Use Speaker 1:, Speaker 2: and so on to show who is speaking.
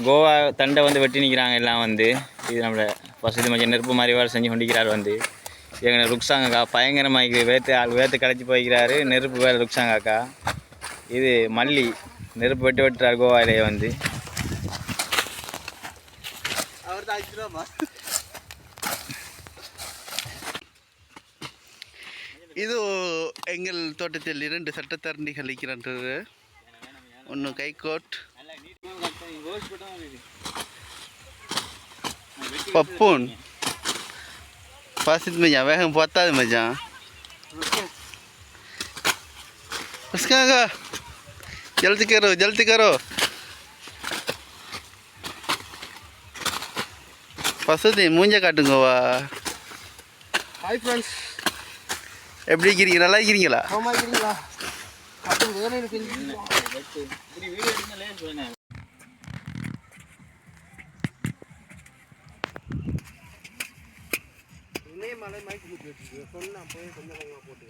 Speaker 1: கோவா தண்டை வந்து வெட்டி நிற்கிறாங்க எல்லாம் வந்து. இது நம்மளோட வசதி மஞ்சள் நெருப்பு மாதிரி வேலை செஞ்சு கொண்டிருக்கிறார் வந்து. எங்கள் ருக்ஸாங்கக்கா பயங்கரமாக வேர்த்து களைச்சி போய்க்கிறாரு. நெருப்பு வேறு ருக்ஸாங்கக்கா. இது மல்லி நெருப்பு வெட்டுறாரு கோவாயிலேயே வந்து.
Speaker 2: இது எங்கள் தோட்டத்தில் 2 சட்டத்தரணிகள் இருக்கிறது. ஒன்று கைகோட் पप्पून पासित में जावे हम पता है मजा उसका का जल्दी करो पसुदी मुंजा काटूंगा वा
Speaker 3: हाय फ्रेंड्स
Speaker 2: எப்படி இருக்கீங்க நல்லா இருக்கீங்களா
Speaker 3: ஆமா இருக்கீங்களா அது வேற இருக்கு இப்படி வீடியோ எடுக்கலயே சொல்றேன் மலை மைக் போட்டு சொன்னா போய் கொஞ்சம் போட்டு